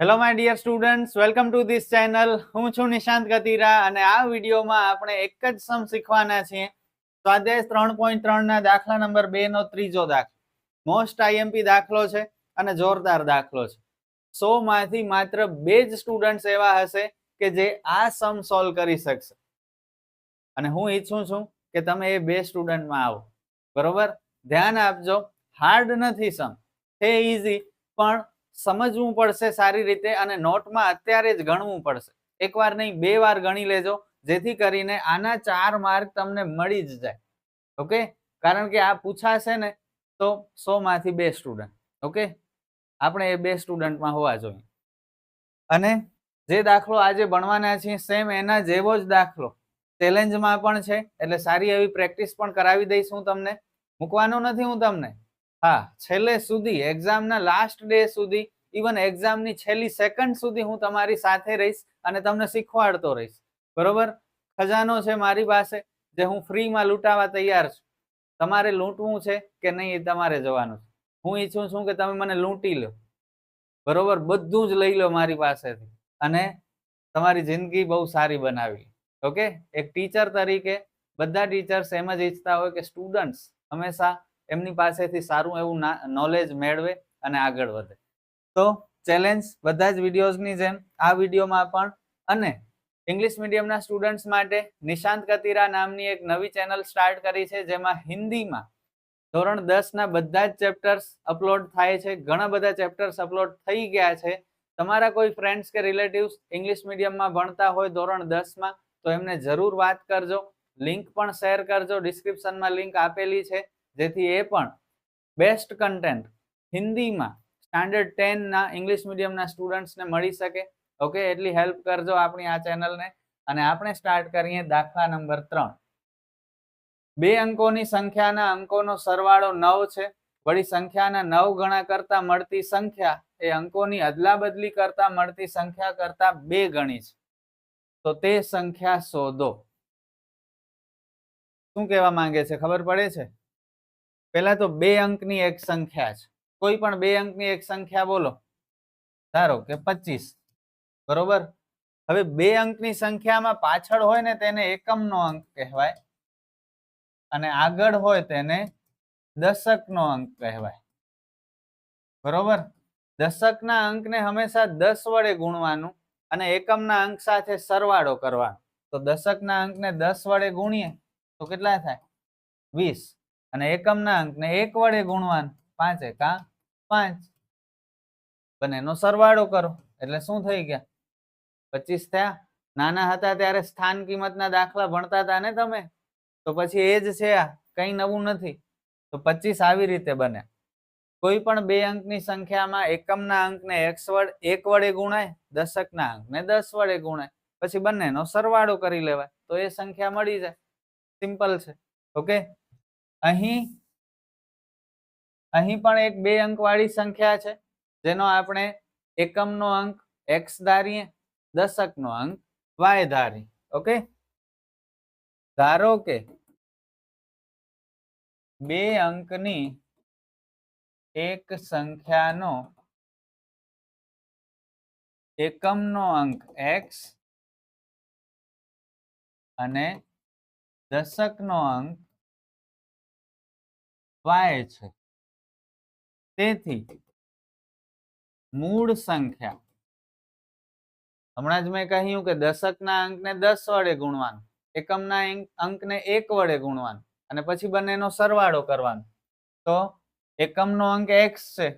Hello my dear students, welcome to this channel. હું છું નિશાંત ગતીરા અને આ વિડીયોમાં આપણે એક જ સમ શીખવાના છીએ. સ્વાધ્યાય 3.3 ના દાખલા નંબર 2 નો ત્રીજો દાખલો. મોસ્ટ આઈએમપી દાખલો છે અને જોરદાર દાખલો છે. 100 માંથી માત્ર 2 જ સ્ટુડન્ટ્સ એવા હશે કે જે આ સમ સોલ્વ કરી શકશે અને હું ઈચ્છું છું કે તમે એ 2 સ્ટુડન્ટમાં આવો. બરોબર, ધ્યાન આપજો. હાર્ડ નથી સમ, છે ઈઝી, પણ સમજવું પડશે સારી રીતે અને નોટમાં અત્યારે જ ગણવું પડશે. એકવાર નહીં 2 વાર ગણી લેજો, જેથી કરીને આના 4 માર્ક તમને મળી જ જાય. ઓકે, કારણ કે આ પૂછાશે ને તો 100 માંથી 2 સ્ટુડન્ટ. ઓકે, આપણે એ 2 સ્ટુડન્ટમાં હોવા જોઈએ. અને જે દાખલો આજે ભણવાના છીએ સેમ એના જેવો જ દાખલો ચેલેન્જમાં પણ છે, એટલે સારી એવી પ્રેક્ટિસ પણ કરાવી દઈશ હું તમને. મૂકવાનો નથી હું તમને. હા, છેલ્લે સુધી, એક્ઝામના લાસ્ટ ડે સુધી, ઇવન એક્ઝામની છેલ્લી સેકન્ડ સુધી હું તમારી સાથે રહીશ અને તમને શીખવાડતો રહીશ. બરોબર, ખજાનો છે મારી પાસે જે હું ફ્રીમાં લૂંટાવા તૈયાર છું. તમારે લૂંટવું છે કે નહીં એ તમારે જવાનું છે. હું ઈચ્છું છું કે તમે મને લૂંટી લો. બરોબર, બધું જ લઈ લો મારી પાસેથી અને તમારી જિંદગી બહુ સારી બનાવી. ઓકે, એક ટીચર તરીકે બધા ટીચર્સ એમ જ ઈચ્છતા હોય કે સ્ટુડન્ટ્સ હંમેશા એમની પાસેથી સારું એવું નોલેજ મેળવે અને આગળ વધે. તો ચેલેન્જ બધા જ વિડીયોઝની જેમ આ વિડીયોમાં પણ, અને ઇંગ્લિશ મીડિયમના સ્ટુડન્ટ્સ માટે નિશાંત કતીરા નામની એક નવી ચેનલ સ્ટાર્ટ કરી છે, જેમાં હિન્દીમાં ધોરણ 10 ના બધા જ ચેપ્ટર્સ અપલોડ થાય છે. ઘણા બધા ચેપ્ટર્સ અપલોડ થઈ ગયા છે. તમારા કોઈ ફ્રેન્ડ્સ કે રિલેટિવ્સ ઇંગ્લિશ મીડિયમમાં ભણતા હોય ધોરણ 10માં, તો એમને જરૂર વાત કરજો. લિંક પણ શેર કરજો, ડિસ્ક્રિપ્શનમાં લિંક આપેલી છે, જેથી એ પણ બેસ્ટ કન્ટેન્ટ હિન્દીમાં સ્ટાન્ડર્ડ 10 ના ઇંગ્લિશ મીડિયમના સ્ટુડન્ટ્સને મળી શકે. ઓકે, એટલી હેલ્પ કરજો આપણી આ ચેનલને. અને આપણે સ્ટાર્ટ કરીએ દાખલા નંબર 3. 2 અંકોની સંખ્યાના અંકોનો સરવાળો 9 છે. વળી સંખ્યાના 9 ગણા કરતા મળતી સંખ્યા એ અંકોની અદલા બદલી કરતા મળતી સંખ્યા કરતા 2 ગણી છે. તો તે સંખ્યા શોધો. શું કહેવા માંગે છે ખબર પડે છે? પહેલા તો 2 અંકની એક સંખ્યા છે. કોઈ પણ 2 અંકની એક સંખ્યા બોલો. ધારો કે 25. બરોબર, હવે 2 અંકની સંખ્યામાં પાછળ હોય ને તેને એકમનો અંક કહેવાય અને આગળ હોય તેને દશકનો અંક કહેવાય. બરોબર, દશકના અંકને હંમેશા 10 વડે ગુણવાનું અને એકમના અંક સાથે સરવાળો કરવાનો. તો દશકના અંકને 10 વડે ગુણીએ તો કેટલા થાય? 20. અને એકમના અંકને 1 વડે ગુણવાનું, 5 એકા 5. બંનેનો સરવાળો કરો એટલે શું થઈ ગયા? 25 થયા. નાના હતા ત્યારે સ્થાન કિંમતના દાખલા ભણતા હતા ને તમે, તો પછી એ જ છે, આ કંઈ નવું નથી. તો 25 આવી રીતે બને. કોઈ પણ 2 અંકની સંખ્યામાં એકમના અંકને 1 વડે ગુણાય, દશકના અંકને 10 વડે ગુણાય, પછી બંનેનો સરવાળો કરી લેવાય તો એ સંખ્યા મળી જાય. સિમ્પલ છે. ઓકે, અહીં પણ એક 2 અંક વાળી સંખ્યા છે, જેનો આપણે એકમનો અંક x ધારીએ, દશકનો અંક y ધારીએ. ઓકે, ધારો કે 2 અંકની એક સંખ્યાનો એકમનો અંક x અને દશકનો અંક y છે. તેથી મૂળ સંખ્યા, હમણાં જ મેં કહ્યું કે દશકના અંકને 10 વડે ગુણવાનું, એકમના અંકને 1 વડે ગુણવાનું અને પછી બંનેનો સરવાળો કરવાનો. તો એકમનો અંક x છે,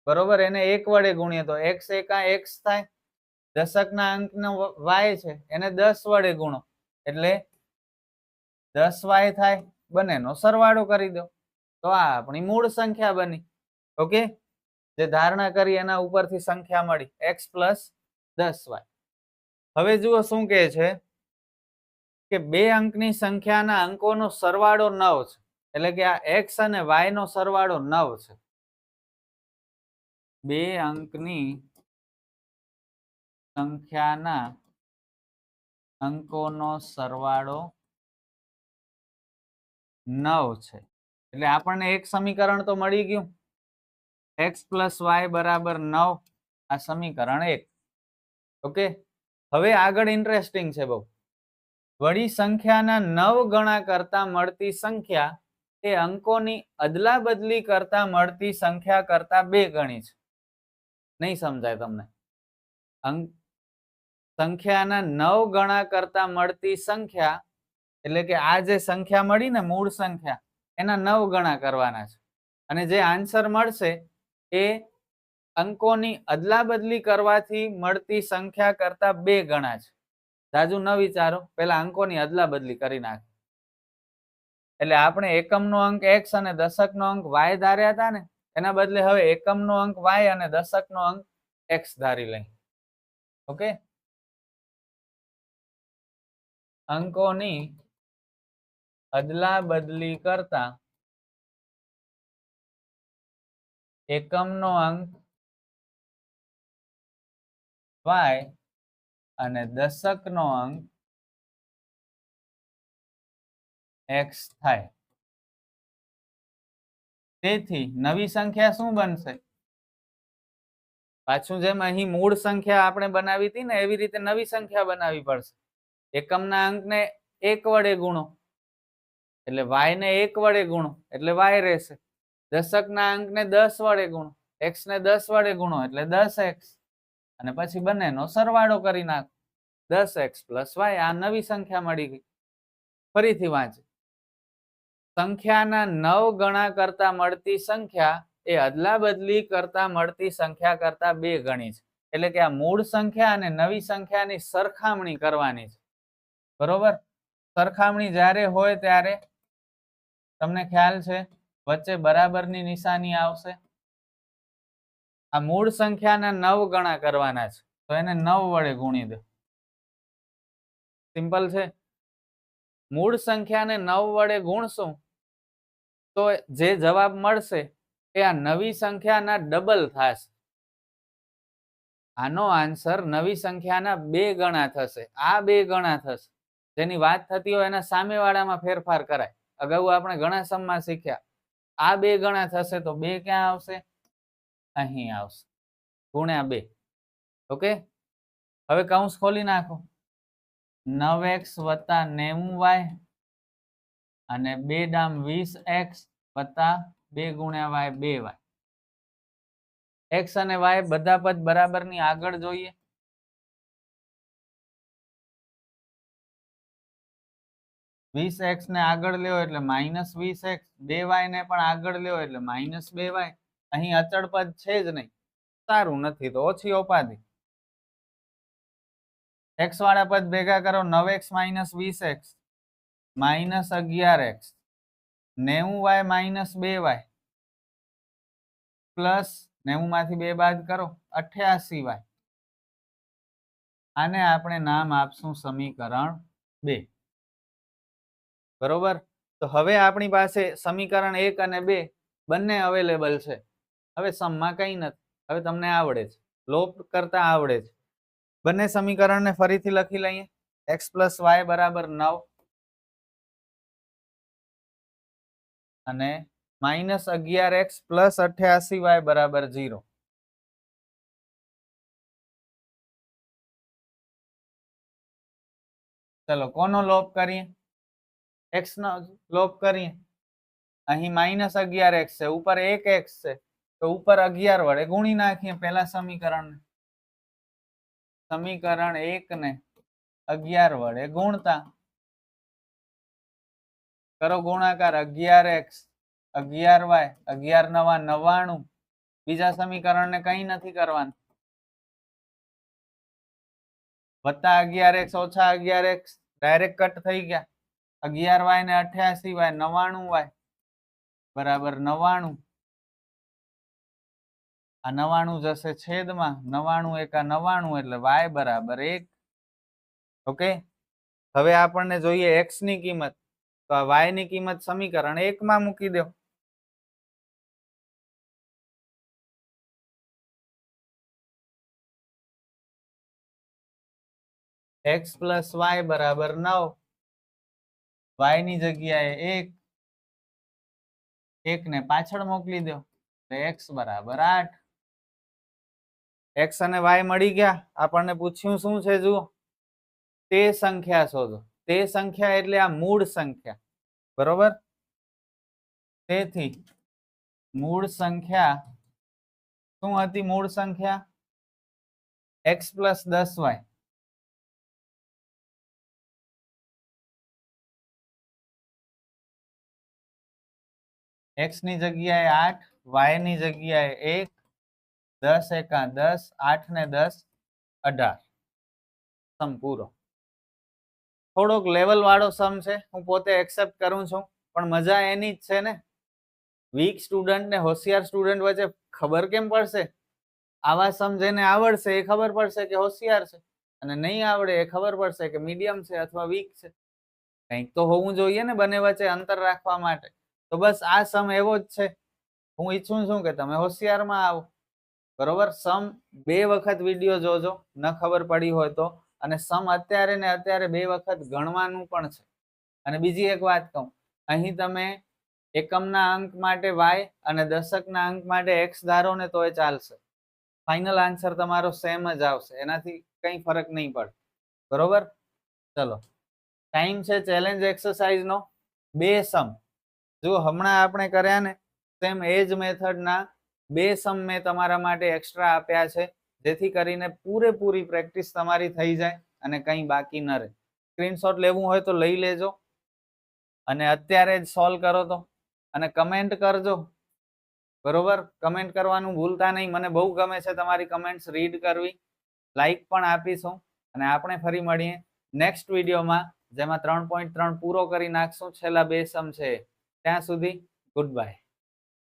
બરોબર, એને 1 વડે ગુણીએ તો x એકા x થાય. દશકના અંકનો y છે, એને 10 વડે ગુણો એટલે 10y થાય. બંનેનો સરવાળો કરી દો તો આ આપણી મૂળ સંખ્યા બની. ઓકે, જે ધારણા કરી એના ઉપરથી સંખ્યા મળી x પ્લસ 10y. હવે જુઓ શું કહે છે કે 2 અંકની સંખ્યાના અંકોનો સરવાળો 9 છે, એટલે કે આ x અને y નો સરવાળો 9 છે. 2 અંકની સંખ્યાના અંકોનો સરવાળો 9 છે, એટલે આપણને એક સમીકરણ તો મળી ગયું, x પ્લસ y બરાબર 9. આ સમીકરણ 1. ઓકે, હવે આગળ ઇન્ટરેસ્ટિંગ છે બહુ. વળી સંખ્યાના 9 ગણા કરતા મળતી સંખ્યા એ અંકોની અદલા બદલી કરતા મળતી સંખ્યા કરતા 2 ગણી છે. નહીં સમજાય તમને? સંખ્યાના 9 ગણા કરતા મળતી સંખ્યા એટલે કે આ જે સંખ્યા મળી ને મૂળ સંખ્યા એના 9 ગણા કરવાના છે અને જે આન્સર મળશે એ અંકોની અદલા બદલી કરવાથી મળતી સંખ્યા કરતા 2 ગણા છે. જાજુ ન વિચારો, પેલા અંકોની અદલા બદલી કરી નાખો. એટલે આપણે એકમનો અંક x અને દશકનો અંક y ધાર્યા હતા ને, એના બદલે હવે એકમનો અંક y અને દશકનો અંક x ધારી લઈએ. ઓકે, અંકોની અદલા બદલી કરતા એકમનો અંક y અને દશકનો અંક x થાય. તેથી નવી સંખ્યા શું બનશે? પાછું જેમ અહીં મૂળ સંખ્યા આપણે બનાવી હતી ને એવી રીતે નવી સંખ્યા બનાવવી પડશે. એકમના અંકને 1 વડે ગુણો એટલે y ને 1 વડે ગુણો એટલે y રહેશે. દશકના અંકને 10 વડે ગુણો, x ને 10 વડે ગુણો એટલે 10x અને પછી બંનેનો સરવાળો કરી નાખો. 10x + y. આ નવી સંખ્યા મળી ગઈ. ફરીથી વાંચો. સંખ્યાના 9 ગણા કરતા મળતી સંખ્યા એ અદલા બદલી કરતા મળતી સંખ્યા કરતા 2 ગણી છે. એટલે કે આ મૂળ સંખ્યા અને નવી સંખ્યાની સરખામણી કરવાની છે. બરોબર? સરખામણી જ્યારે હોય ત્યારે તમને ખ્યાલ છે વચ્ચે બરાબરની નિશાની આવશે. આ મૂળ સંખ્યાના 9 ગણા કરવાના છે તો એને 9 વડે ગુણી દો. સિમ્પલ છે. મૂળ સંખ્યાને 9 વડે ગુણશું તો જે જવાબ મળશે એ આ નવી સંખ્યાના ડબલ થશે. આનો આન્સર નવી સંખ્યાના 2 ગણા થશે. આ 2 ગણા થશે. જેની વાત થતી હોય એના સામેવાળામાં ફેરફાર કરાય. અગાઉ આપણે ઘણા સમમાં શીખ્યા. આ 2 ગણા થશે તો 2 ક્યાં આવશે? અહીં આવશે, ગુણ્યા 2. ઓકે, હવે કૌંસ ખોલી નાખો. 9x + 90y અને 2 ડામ 20x + 2 ગુણ્યા y 2y. x અને y બધા પદ બરાબરની આગળ જોઈએ. -20x ને આગળ લ્યો એટલે -20x, 2y ને પણ આગળ લ્યો એટલે -2y. અહીં અચળ પદ છે જ નહીં. સારું નથી તો ઓછી ઉપાધિ. x વાળા પદ ભેગા કરો. 9x - 20x -11x, 90y - 2y plus 90 માંથી 2 બાદ કરો 88y. આને આપણે નામ આપશું સમીકરણ 2. બરોબર? તો હવે આપણી પાસે સમીકરણ 1 અને 2 બંને અવેલેબલ છે. હવે સમમાં કંઈ નથી. હવે તમને આવડે છે, લોપ કરતા આવડે છે. બંને સમીકરણને ફરીથી લખી લઈએ. x + y = 9 અને -11x + 88y = 0. ચલો કોનો લોપ કરીએ? x નો લોપ કરીએ. અહીં -11x છે, ઉપર 1x છે તો ઉપર 11 વડે ગુણી નાખીએ પહેલા સમીકરણને. સમીકરણ 1 ને 11 વડે ગુણતા કરો ગુણાકાર. 11x 11y 11 × 9 = 99. બીજા સમીકરણને કંઈ નથી કરવાનું. +11x - 11x ડાયરેક્ટ કટ થઈ ગયા. 11y ને 88y 99y = 99. આ 99 જશે છેદમાં. 99 × 99 એટલે y = 1. ઓકે, હવે આપણને જોઈએ x ની કિંમત. તો આ y ની કિંમત સમીકરણ 1 માં મૂકી દો. x + y = 9. y ની જગ્યાએ 1. 1 ને પાછળ મોકલી દો એટલે x = 8. એક્સ અને વાય મળી ગયા. આપણને પૂછ્યું શું છે જુઓ, તે સંખ્યા શોધો. તે સંખ્યા એટલે આ મૂળ સંખ્યા, બરોબર. તેથી મૂળ સંખ્યા શું હતી? મૂળ સંખ્યા x પ્લસ 10y. x ની જગ્યાએ 8, y ની જગ્યાએ 1, 10 એકા 10, 8 ને 10 18. સમ પૂરો. થોડોક લેવલ વાળો સમ છે, હું પોતે એક્સેપ્ટ કરું છું, પણ મજા એની જ છે ને. વીક સ્ટુડન્ટ ને હોશિયાર સ્ટુડન્ટ વચ્ચે ખબર કેમ પડશે? આવા સમ જેને આવડશે એ ખબર પડશે કે હોશિયાર છે, અને નહીં આવડે એ ખબર પડશે કે મીડિયમ છે અથવા વીક છે. કંઈક તો હોવું જોઈએ ને બંને વચ્ચે અંતર રાખવા માટે. તો બસ આ સમ એવો જ છે. હું ઈચ્છું છું કે તમે હોશિયારમાં આવો, બરોબર. સમ 2 વખત વિડીયો જોજો, ન ખબર પડી હોય તો. અને સમ અત્યારે ને અત્યારે 2 વખત ગણવાનું પણ છે. અને બીજી એક વાત કહું, અહીં તમે એકમના અંક માટે y અને દશકના અંક માટે x ધારો ને તોય ચાલશે. ફાઇનલ આન્સર તમારો સેમ જ આવશે, એનાથી કંઈ ફરક નહીં પડે, બરોબર. ચલો, ટાઈમ છે ચેલેન્જ એક્સરસાઇઝ નો. 2 સમ જો હમણાં આપણે કર્યા ને, સેમ એ જ મેથડના 2 સમ મેં તમારા માટે એક્સ્ટ્રા આપ્યા છે, જેથી કરીને પૂરેપૂરી પ્રેક્ટિસ તમારી થઈ જાય અને કંઈ બાકી ન રહે. સ્ક્રીનશોટ લેવું હોય તો લઈ લેજો, અને અત્યારે જ સોલ્વ કરો તો, અને કમેન્ટ કરજો, બરોબર. કમેન્ટ કરવાનું ભૂલતા નહીં, મને બહુ ગમે છે તમારી કમેન્ટ્સ રીડ કરવી. લાઈક પણ આપીશું, અને આપણે ફરી મળીએ નેક્સ્ટ વિડીયોમાં, જેમાં 3.3 પૂરો કરી નાખશું. છેલ્લા 2 સમ છે. ત્યાં સુધી ગુડ બાય.